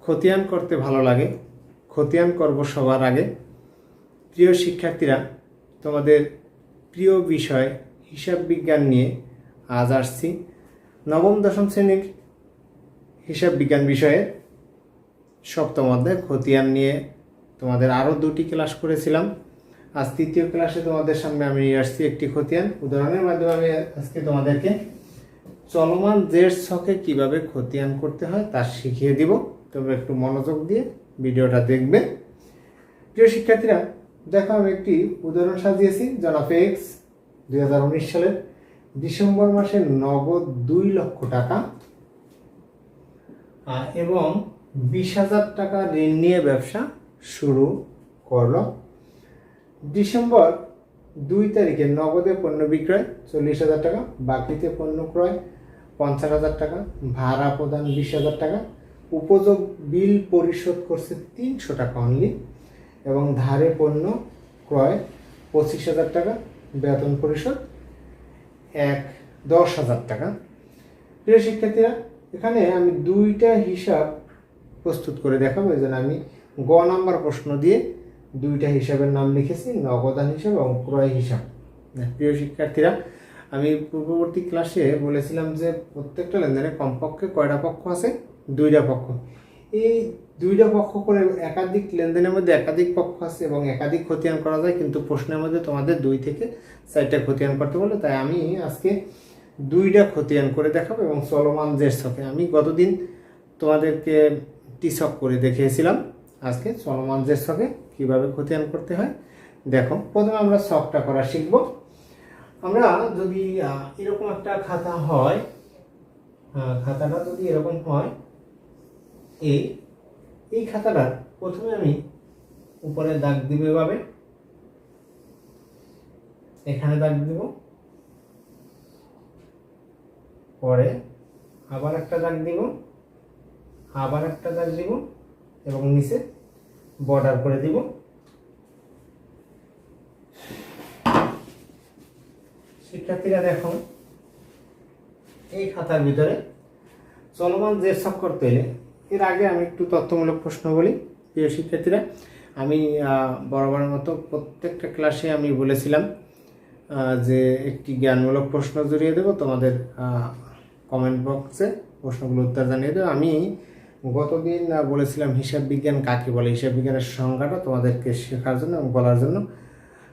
খতিয়ান করতে ভালো লাগে, খতিয়ান করব সবার আগে। প্রিয় শিক্ষার্থীরা, তোমাদের প্রিয় বিষয় হিসাব বিজ্ঞান নিয়ে আজ আসছি। নবম-দশম শ্রেণীর হিসাব বিজ্ঞান বিষয়ে সপ্তম অধ্যায় খতিয়ান নিয়ে তোমাদের আরও 2টি ক্লাস করেছিলাম। আজ 3য় ক্লাসে তোমাদের সামনে আমি নিয়ে আসছি একটি খতিয়ান উদাহরণের মাধ্যমে। আমি আজকে তোমাদেরকে চলমান জেড ছকে কিভাবে খতিয়ান করতে হয় তা শিখিয়ে দিব। তোমরা একটু মনোযোগ দিয়ে ভিডিওটা দেখবে। প্রিয় শিক্ষার্থীরা, দেখো আমি একটি উদাহরণ সাজিয়েছি। জনাব এক্স 2019 সালের ডিসেম্বর মাসে নগদ 2 লক্ষ টাকা এবং 20,000 টাকা ঋণ নিয়ে ব্যবসা শুরু করলো। ডিসেম্বর 2 তারিখে নগদে পণ্য বিক্রয় 40,000 টাকা, বাকিতে পণ্য ক্রয় 50,000 টাকা, ভাড়া প্রদান 20,000 টাকা, উপযোগ বিল পরিশোধ করছে 300 টাকা অনলি এবং ধারে পণ্য ক্রয় 25,000 টাকা, বেতন পরিশোধ 10,000 টাকা। প্রিয় শিক্ষার্থীরা, এখানে আমি 2টা হিসাব প্রস্তুত করে দেখাবো। এই জন্য আমি গ নাম্বার প্রশ্ন দিয়ে 2টা হিসাবের নাম লিখেছি, নগদান হিসাব এবং ক্রয় হিসাব। প্রিয় শিক্ষার্থীরা, আমি পূর্ববর্তী ক্লাসে বলেছিলাম যে প্রত্যেকটা লেনদেনে কমপক্ষে কয়টা পক্ষ আছে? 2টা পক্ষ। এই 2টা পক্ষ করে একাধিক লেনদেনের মধ্যে একাধিক পক্ষ আছে এবং একাধিক খতিয়ান করা যায়, কিন্তু প্রশ্নের মধ্যে তোমাদের 2 থেকে 4টা খতিয়ান করতে বলে। তাই আমি আজকে 2টা খতিয়ান করে দেখাবো এবং চলমান জেড ছকে। আমি গতদিন তোমাদেরকে টি ছক করে দেখিয়েছিলাম। আজকে চলমান জেড ছকে কীভাবে খতিয়ান করতে হয় দেখো। প্রথমে আমরা ছকটা করা শিখব। আমরা যদি এরকম একটা খাতা হয়, খাতাটা যদি এরকম হয়, এই খাতাটার প্রথমে আমি উপরে দাগ দিব, এভাবে এখানে দাগ দিব, পরে আবার একটা দাগ দিব, আবার একটা দাগ দিব এবং নিচে বর্ডার করে দিব। শিক্ষার্থীরা দেখো, এই খাতার ভিতরে চলমান জেড ছক করতে হলে এর আগে আমি একটু তথ্যমূলক প্রশ্ন বলি। প্রিয় শিক্ষার্থীরা, আমি বরাবরের মতো প্রত্যেকটা ক্লাসে আমি বলেছিলাম যে একটি জ্ঞানমূলক প্রশ্ন জড়িয়ে দেব, তোমাদের কমেন্ট বক্সে প্রশ্নগুলো উত্তর জানিয়ে দেবো। আমি গতদিন বলেছিলাম হিসাব বিজ্ঞান কাকে বলে, হিসাব বিজ্ঞানের সংজ্ঞাটা তোমাদেরকে শেখার জন্য এবং বলার জন্য।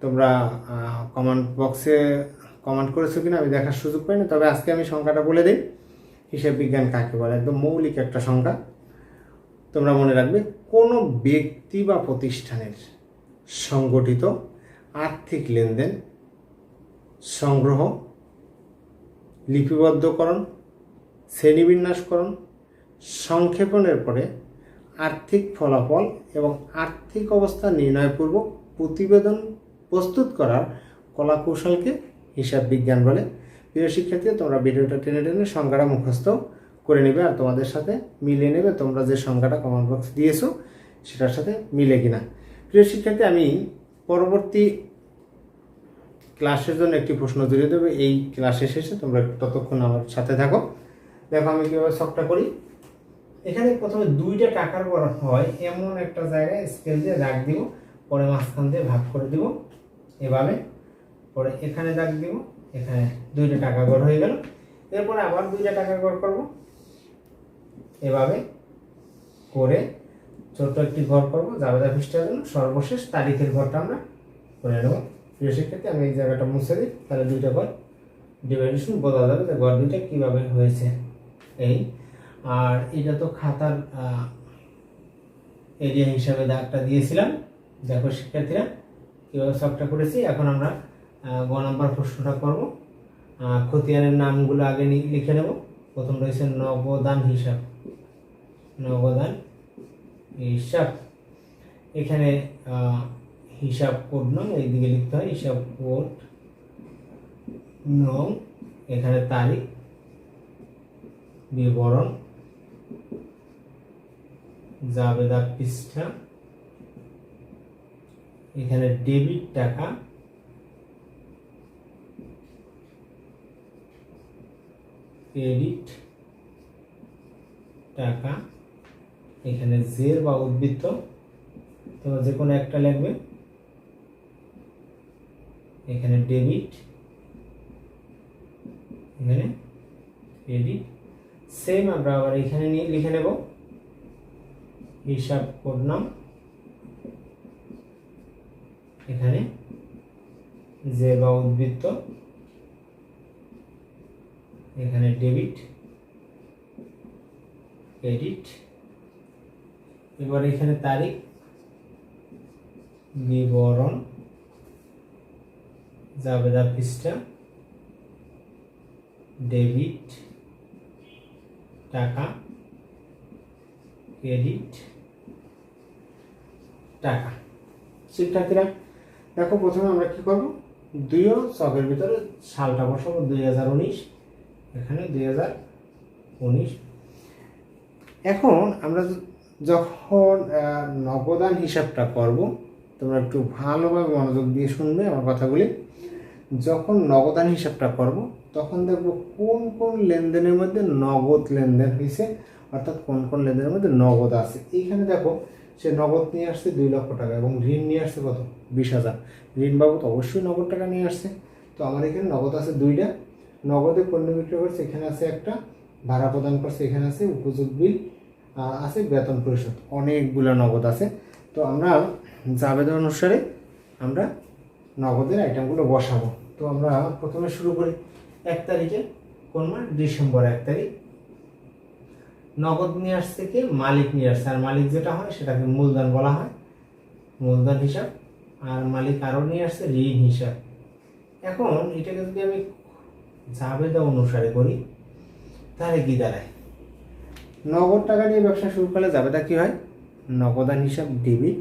তোমরা কমেন্ট বক্সে কমেন্ট করেছো কিনা আমি দেখার সুযোগ পাইনি, তবে আজকে আমি সংজ্ঞাটা বলে দিই। হিসাব বিজ্ঞান কাকে বলে, একদম মৌলিক একটা সংজ্ঞা। তোমরা মনে রাখবে, কোনো ব্যক্তি বা প্রতিষ্ঠানের সংগঠিত আর্থিক লেনদেন, সংগ্রহ, লিপিবদ্ধকরণ, শ্রেণীবিন্যাসকরণ, সংক্ষেপণের পরে আর্থিক ফলাফল এবং আর্থিক অবস্থা নির্ণয়পূর্বক প্রতিবেদন প্রস্তুত করার কলাকৌশলকে হিসাব বিজ্ঞান বলে। প্রিয় শিক্ষার্থী, তোমরা ভিডিওটা টেনে টেনে সংজ্ঞাটা মুখস্থ করে নেবে আর তোমাদের সাথে মিলিয়ে নেবে তোমরা যে সংজ্ঞাটা কমেন্ট বক্স দিয়েছো সেটার সাথে মিলে কিনা। প্রিয় শিক্ষার্থী, আমি পরবর্তী ক্লাসের জন্য একটি প্রশ্ন জুড়ে দেবো এই ক্লাসে শেষে, তোমরা ততক্ষণ আমার সাথে থাকো। দেখো আমি কীভাবে ছকটা করি। এখানে প্রথমে 2টা টাকার বড় হয় এমন একটা জায়গায় স্কেল দিয়ে দাগ দিব, পরে মাঝখান দিয়ে ভাগ করে দিব এভাবে, পরে এখানে দাগ দিব, এখানে 2টা টাকা গড় হয়ে গেল। এরপরে আবার 2টা টাকা গড় করব, এভাবে করে ছোট একটি ঘর করব জাবেদা পৃষ্ঠার জন্য। সর্বশেষ তারিখের ঘরটা আমরা করে নেব। প্রিয় শিক্ষার্থী, আমি এই জায়গাটা মুছে দিই, তাহলে 2টা ঘর ডিভাইডেশন বোঝা যাবে যে ঘর 2টা কীভাবে হয়েছে। এই আর এটা তো খাতার এরিয়া হিসাবে দাগটা দিয়েছিলাম। দেখো শিক্ষার্থীরা, কীভাবে ছকটা করেছি। এখন আমরা গ নাম্বার প্রশ্নটা করব। খতিয়ানের নামগুলো আগে লিখে নেব। প্রথম রয়েছে নগদান হিসাব, নগদান হিসাব। এখানে হিসাব কোড নং এইদিকে লিখতে হয়, হিসাব কোড নং, এখানে তারিখ, বিবরণ, জাবেদা পৃষ্ঠা, এখানে ডেবিট টাকা, ক্রেডিট টাকা, এখানে জের বা উদ্বৃত্ত, তোমরা যে কোনো একটা লিখবে। এখানে ডেবিট, এখানে ক্রেডিট। সেম আমরা আবার এখানে নিয়ে লিখে নেব হিসাব কোড নাম, এখানে যে বা উদ্বৃত্ত, এখানে ডেবিট ক্রেডিট। এবার এখানে তারিখ, বিবরণ, জাবেদা পৃষ্ঠা, ডেবিট টাকা, ক্রেডিট টাকা। শিক্ষার্থীরা দেখো, প্রথমে আমরা কি করব, দুইও ছকের ভিতরে সালটা বসাবো 2019, এখানে 2019। এখন আমরা যখন নগদান হিসাবটা করব, তোমরা একটু ভালোভাবে মনোযোগ দিয়ে শুনবে আমার কথাগুলি। যখন নগদান হিসাবটা করব তখন দেখব কোন কোন লেনদেনের মধ্যে নগদ লেনদেন হয়েছে, অর্থাৎ কোন কোন লেনদেনের মধ্যে নগদ আছে। এইখানে দেখো সে নগদ নিয়ে আসছে 2 লক্ষ টাকা এবং ঋণ নিয়ে আসছে কত, 20,000। ঋণ বাবদ অবশ্যই নগদ টাকা নিয়ে আসছে। তো আমার এখানে নগদ আছে 2টা, নগদে পণ্য বিক্রয় করছে, এখানে আছে একটা, ভাড়া প্রদান করছে, এখানে আছে উপযোগ বিল, আছে বেতন পরিশোধ, অনেকগুলো নগদ আছে। তো আমরা জাবেদা অনুসারে আমরা নগদের আইটেমগুলো বসাবো। তো আমরা প্রথমে শুরু করি 1 তারিখে, কোন মাস, ডিসেম্বর 1 তারিখ। নগদ নিয়ে আসছে কে, মালিক নিয়ে আসছে। আর মালিক যেটা হয় সেটাকে মূলধন বলা হয়, মূলধন হিসাব। আর মালিক আরও নিয়ে আসছে ঋণ হিসাব। এখন এটাকে যদি আমি জাবেদা অনুসারে করি তাহলে কি দাঁড়ায়, নগদ টাকা নিয়ে ব্যবসা শুরু করলে জাবেদা কি হয়, নগদান হিসাব ডেবিট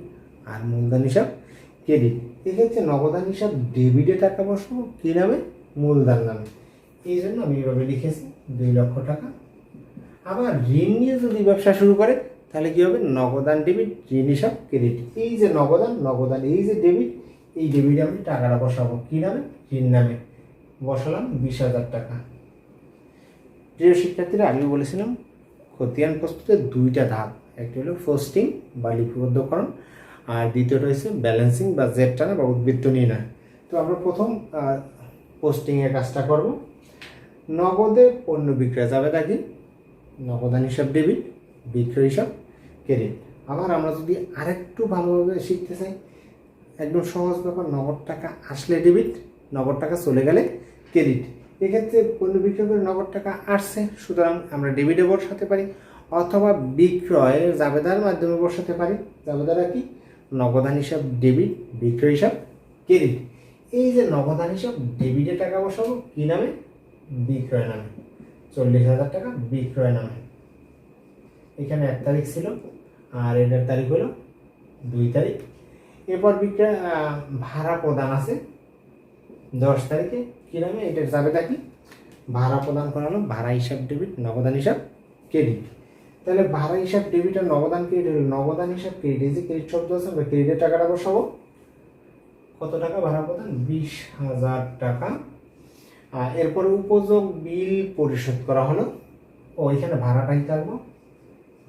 আর মূলধন হিসাব ক্রেডিট। এক্ষেত্রে নগদান হিসাব ডেবিটে টাকা বসাবো কি নামে, মূলধন নামে। এই জন্য আমি এইভাবে লিখেছি 2 লক্ষ টাকা। আবার ঋণ নিয়ে যদি ব্যবসা শুরু করে তাহলে কি হবে, নগদান ডেবিট, ঋণ হিসাব ক্রেডিট। এই যে নগদান, নগদান, এই যে ডেবিট, এই ডেবিটে আমি টাকাটা বসাবো কি নামে, ঋণ নামে। বসালাম 20,000 টাকা। প্রিয় শিক্ষার্থীরা, আমি বলেছিলাম খতিয়ান প্রস্তুতের 2টা ধাপ, একটা হলো পোস্টিং বা লিপিবদ্ধকরণ, আর দ্বিতীয়টা হচ্ছে ব্যালেন্সিং বা জেড টানা বা উদ্বৃত্ত নির্ণয়। তো আমরা প্রথম পোস্টিংয়ের কাজটা করব। নগদে পণ্য বিক্রয় জাবেদা কি, নগদান হিসাব ডেবিট, বিক্রয় হিসাব ক্রেডিট। আবার আমরা যদি আরেকটু ভালোভাবে শিখতে চাই, একদম সহজ ব্যাপার, নগদ টাকা আসলে ডেবিট, নগদ টাকা চলে গেলে ক্রেডিট। এক্ষেত্রে পণ্য বিক্রয় করে নগদ টাকা আসছে, সুতরাং আমরা ডেবিটে বসাতে পারি, অথবা বিক্রয়ের জাবেদার মাধ্যমে বসাতে পারি। জাবেদারা কি, নগদান হিসাব ডেবিট, বিক্রয় হিসাব ক্রেডিট। এই যে নগদান হিসাব ডেবিটে টাকা বসাবো কি নামে, বিক্রয় নামে, 40,000 টাকা বিক্রয় নামে। এখানে 1 তারিখ ছিল আর এটার তারিখ হলো 2 তারিখ। এরপর বিক্রয় ভাড়া প্রদান আছে 10 তারিখে কি নামে, এটার জাবেদা কি, ভাড়া প্রদান করা হলো ভাড়া হিসাব ডেবিট, নগদান হিসাব ক্রেডিট। তাহলে ভাড়া হিসাব ডেবিট আর নগদান ক্রেডিট হলো, নগদান হিসাব ক্রেডিট, এই যে ক্রেডিট শব্দ আছে, আমরা ক্রেডিটের টাকাটা বসাবো। কত টাকা ভাড়া প্রদান, 20,000 টাকা। এরপরে উপযোগ বিল পরিশোধ করা হলো, ও এখানে ভাড়াটাই থাকবো,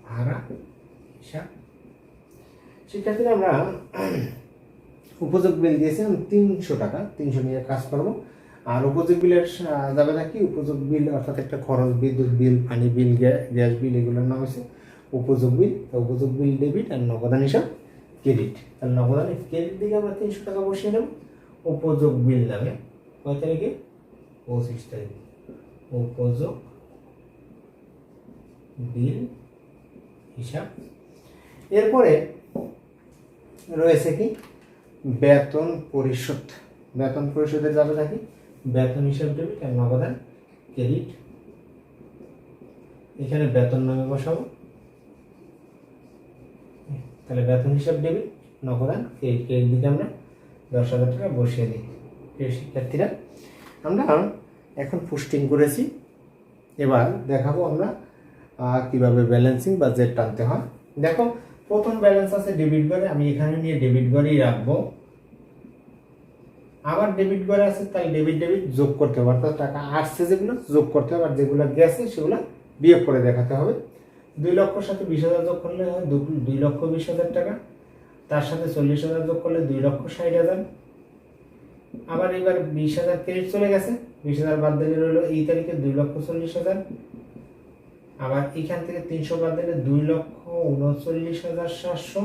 ভাড়া হিসাব। শিক্ষার্থীরা, আমরা উপযোগ বিল দিয়েছিলাম 300 টাকা, 300 নিয়ে কাজ করব। আর উপযোগ বিলের যাবে নাকি, উপযোগ বিল অর্থাৎ একটা খরচ, বিদ্যুৎ বিল, পানি বিল, গ্যাস বিল, এগুলোর নাম হচ্ছে উপযোগ বিল। উপযোগ বিল ডেবিট আর নগদান হিসাব ক্রেডিট। তাহলে নগদান ক্রেডিট দিকে আমরা 300 টাকা বসিয়ে নেব। উপযোগ বিল নামে কয় তারিখে, 25 তারিখ, উপযোগ বিল হিসাব। এরপরে রয়েছে কি, বেতন পরিশোধ। বেতন পরিশোধের যাবে নাকি, বেতন হিসাব ডেবিট আর নগদান ক্রেডিট। এখানে বেতন নামে বসাবো, তাহলে বেতন হিসাব ডেবিট, নগদান ক্রেডিট। ক্রেডিট দিকে আমরা 10,000 টাকা বসিয়ে দিই। প্রিয় শিক্ষার্থীরা, আমরা এখন পোস্টিং করেছি, এবার দেখাবো আমরা কিভাবে ব্যালেন্সিং বা জেড টানতে হয়। দেখো, প্রথম ব্যালেন্স আছে ডেবিট ঘরে, আমি এখানে নিয়ে ডেবিট ঘরেই রাখবো। আবার ডেবিট ঘরে আছে, তাই ডেবিট ডেবিট যোগ করতে হবে, অর্থাৎ টাকা আসছে যেগুলো যোগ করতে হবে, আর যেগুলো গেছে সেগুলো বিয়োগ করে দেখাতে হবে। 2 লক্ষর সাথে 20,000 যোগ করলে হয় 2,20,000 টাকা, তার সাথে 40,000 যোগ করলে 2,60,000। আবার এবার 20,000 ক্রেডিট চলে গেছে, 20,000 বাদ দিলে রইল এই তারিখে 2,40,000। আবার এখান থেকে 300 বাদ দিলে 2,39,700।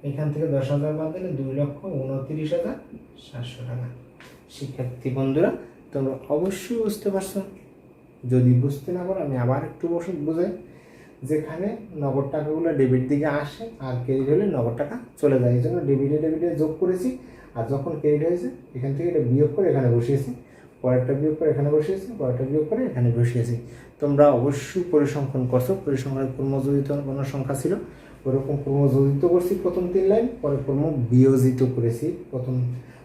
এখান থেকে 10,000 বাদ দিলে 2,29,700 টাকা। শিক্ষার্থী বন্ধুরা, তোমরা অবশ্যই বুঝতে পারছো। যদি বুঝতে না পারো আমি আবার একটু বুঝাই। যেখানে নগদ টাকাগুলো ডেবিট দিকে আসে আর ক্রেডিট হলে নগদ টাকা চলে যায়, এই জন্য ডেবিটে যোগ করেছি। আর যখন ক্রেডিট হয়েছে এখান থেকে এটা বিয়োগ করে এখানে বসিয়েছি, পরেরটা বিয়োগ করে এখানে বসিয়েছি, পরেরটা বিয়োগ করে এখানে বসিয়েছি। তোমরা অবশ্যই পরিসংখ্যান করছো, পরিসংখ্যানের ক্রমযোজিত কোনো সংখ্যা ছিল, ওরকম ক্রমযোজিত করছি প্রথম 3 লাইন, পরে ক্রম বিয়োজিত করেছি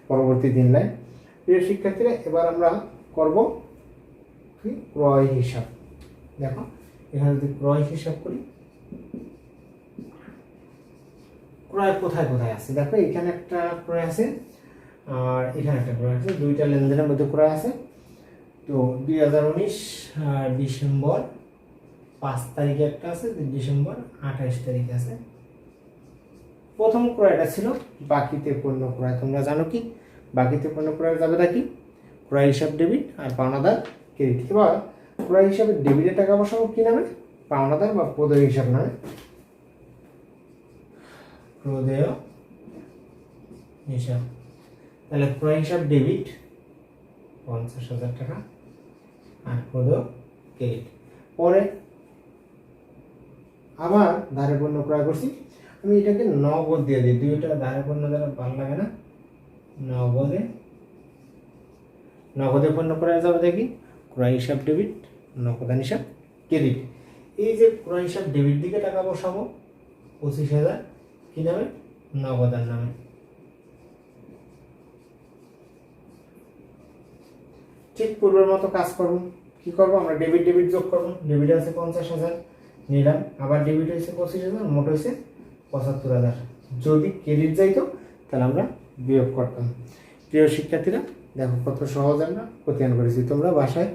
পরবর্তী 3 লাইন। প্রিয় শিক্ষার্থীরা, এবার আমরা করব কি ক্রয় হিসাব। দেখো এখানে যদি ক্রয় হিসাব করি, ক্রয় কোথায় কোথায় আছে দেখো, এখানে একটা ক্রয় আছে আর এখানে একটা ক্রয় আছে, দুইটা লেনদেনের মধ্যে ক্রয় আছে। তো 2019 ডিসেম্বর 5 তারিখে একটা আছে, ডিসেম্বর 28 তারিখে আছে। প্রথম ক্রয়টা ছিল বাকিতে পণ্য ক্রয়। তোমরা জানো কি বাকিতে পণ্য ক্রয়ের যাবে কি ক্রয় হিসাব ডেবিট আর পাওনাদার ক্রেডিট। এবার ক্রয় হিসাবে ডেবিটের টাকা বসাবো কি নামে, পাওনাদার বা প্রদেয় হিসাব নামে, প্রদেয় হিসাব। তাহলে ক্রয় হিসাব ডেবিট 50,000 টাকা আর প্রদেয় ক্রেডিট। পরে আবার ধারে পণ্য ক্রয় করছি, আমি এটাকে নগদ দিয়ে দিই, দুইটা ধারে পণ্য দ্বারা ভালো লাগে না, নগদে পণ্য ক্রয় যাবে দেখি ক্রয় হিসাব ডেবিট, নগদান হিসাব ক্রেডিট। এই যে ক্রয় হিসাব ডেবিট দিকে টাকা বসাবো 25,000 কি নামে, নগদান নামে। ঠিক পূর্বের মতো কাজ করব। কি করব, আমরা ডেবিট যোগ করব। ডেবিট আছে 50,000 নিলাম, আবার ডেবিট হয়েছে 25,000, মোট হয়েছে 75,000। যদি ক্রেডিট যাইতো তাহলে আমরা বিয়োগ করতাম। প্রিয় শিক্ষার্থীরা, দেখো কত সহজ আমরা খতিয়ান করেছি। তোমরা বাসায়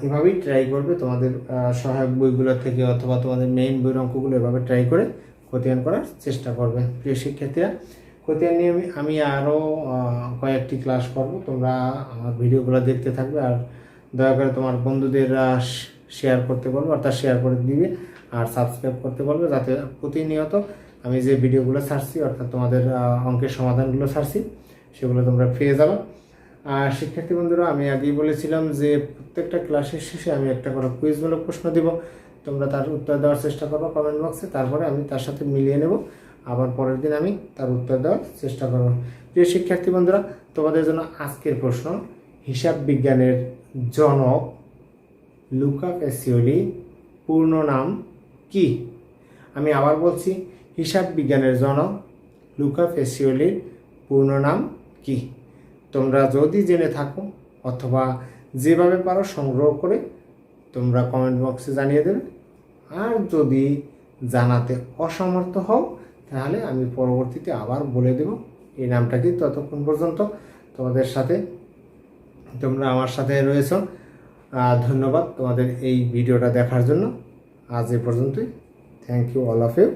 এভাবেই ট্রাই করবে, তোমাদের সহায়ক বইগুলো থেকে অথবা তোমাদের মেইন বইয়ের অঙ্কগুলো এভাবে ট্রাই করে খতিয়ান করার চেষ্টা করবে। প্রিয় শিক্ষার্থীরা, খতিয়ান নিয়ে আমি আরও কয়েকটি ক্লাস করব, তোমরা আমার ভিডিওগুলো দেখতে থাকবে আর দয়া করে তোমার বন্ধুদের শেয়ার করতে বলবো, অর্থাৎ শেয়ার করে দিবে আর সাবস্ক্রাইব করতে বলবে, যাতে প্রতিনিয়ত আমি যে ভিডিওগুলো ছাড়ছি অর্থাৎ তোমাদের অঙ্কের সমাধানগুলো ছাড়ছি সেগুলো তোমরা পেয়ে যাবে। আর শিক্ষার্থী বন্ধুরা, আমি আগেই বলেছিলাম যে প্রত্যেকটা ক্লাসের শেষে আমি একটা করে কুইজমূলক প্রশ্ন দেব, তোমরা তার উত্তর দেওয়ার চেষ্টা করবো কমেন্ট বক্সে, তারপরে আমি তার সাথে মিলিয়ে নেব, আবার পরের দিন আমি তার উত্তর দেওয়ার চেষ্টা করব। প্রিয় শিক্ষার্থী বন্ধুরা, তোমাদের জন্য আজকের প্রশ্ন, হিসাব বিজ্ঞানের জনক লুকা প্যাসিওলি পূর্ণ নাম কি? আমি আবার বলছি, হিসাব বিজ্ঞানের জনক লুকা প্যাসিওলির পূর্ণ নাম কি? তোমরা যদি জেনে থাকো অথবা যেভাবে পারো সংগ্রহ করে তোমরা কমেন্ট বক্সে জানিয়ে দেবে। আর যদি জানাতে অসমর্থ হও তাহলে আমি পরবর্তীতে আবার বলে দেব এই নামটা কি। ততক্ষণ পর্যন্ত তোমাদের সাথে তোমরা আমার সাথে রয়েছো। ধন্যবাদ তোমাদের এই ভিডিওটা দেখার জন্য। আজ এ পর্যন্তই। Thank you all of you.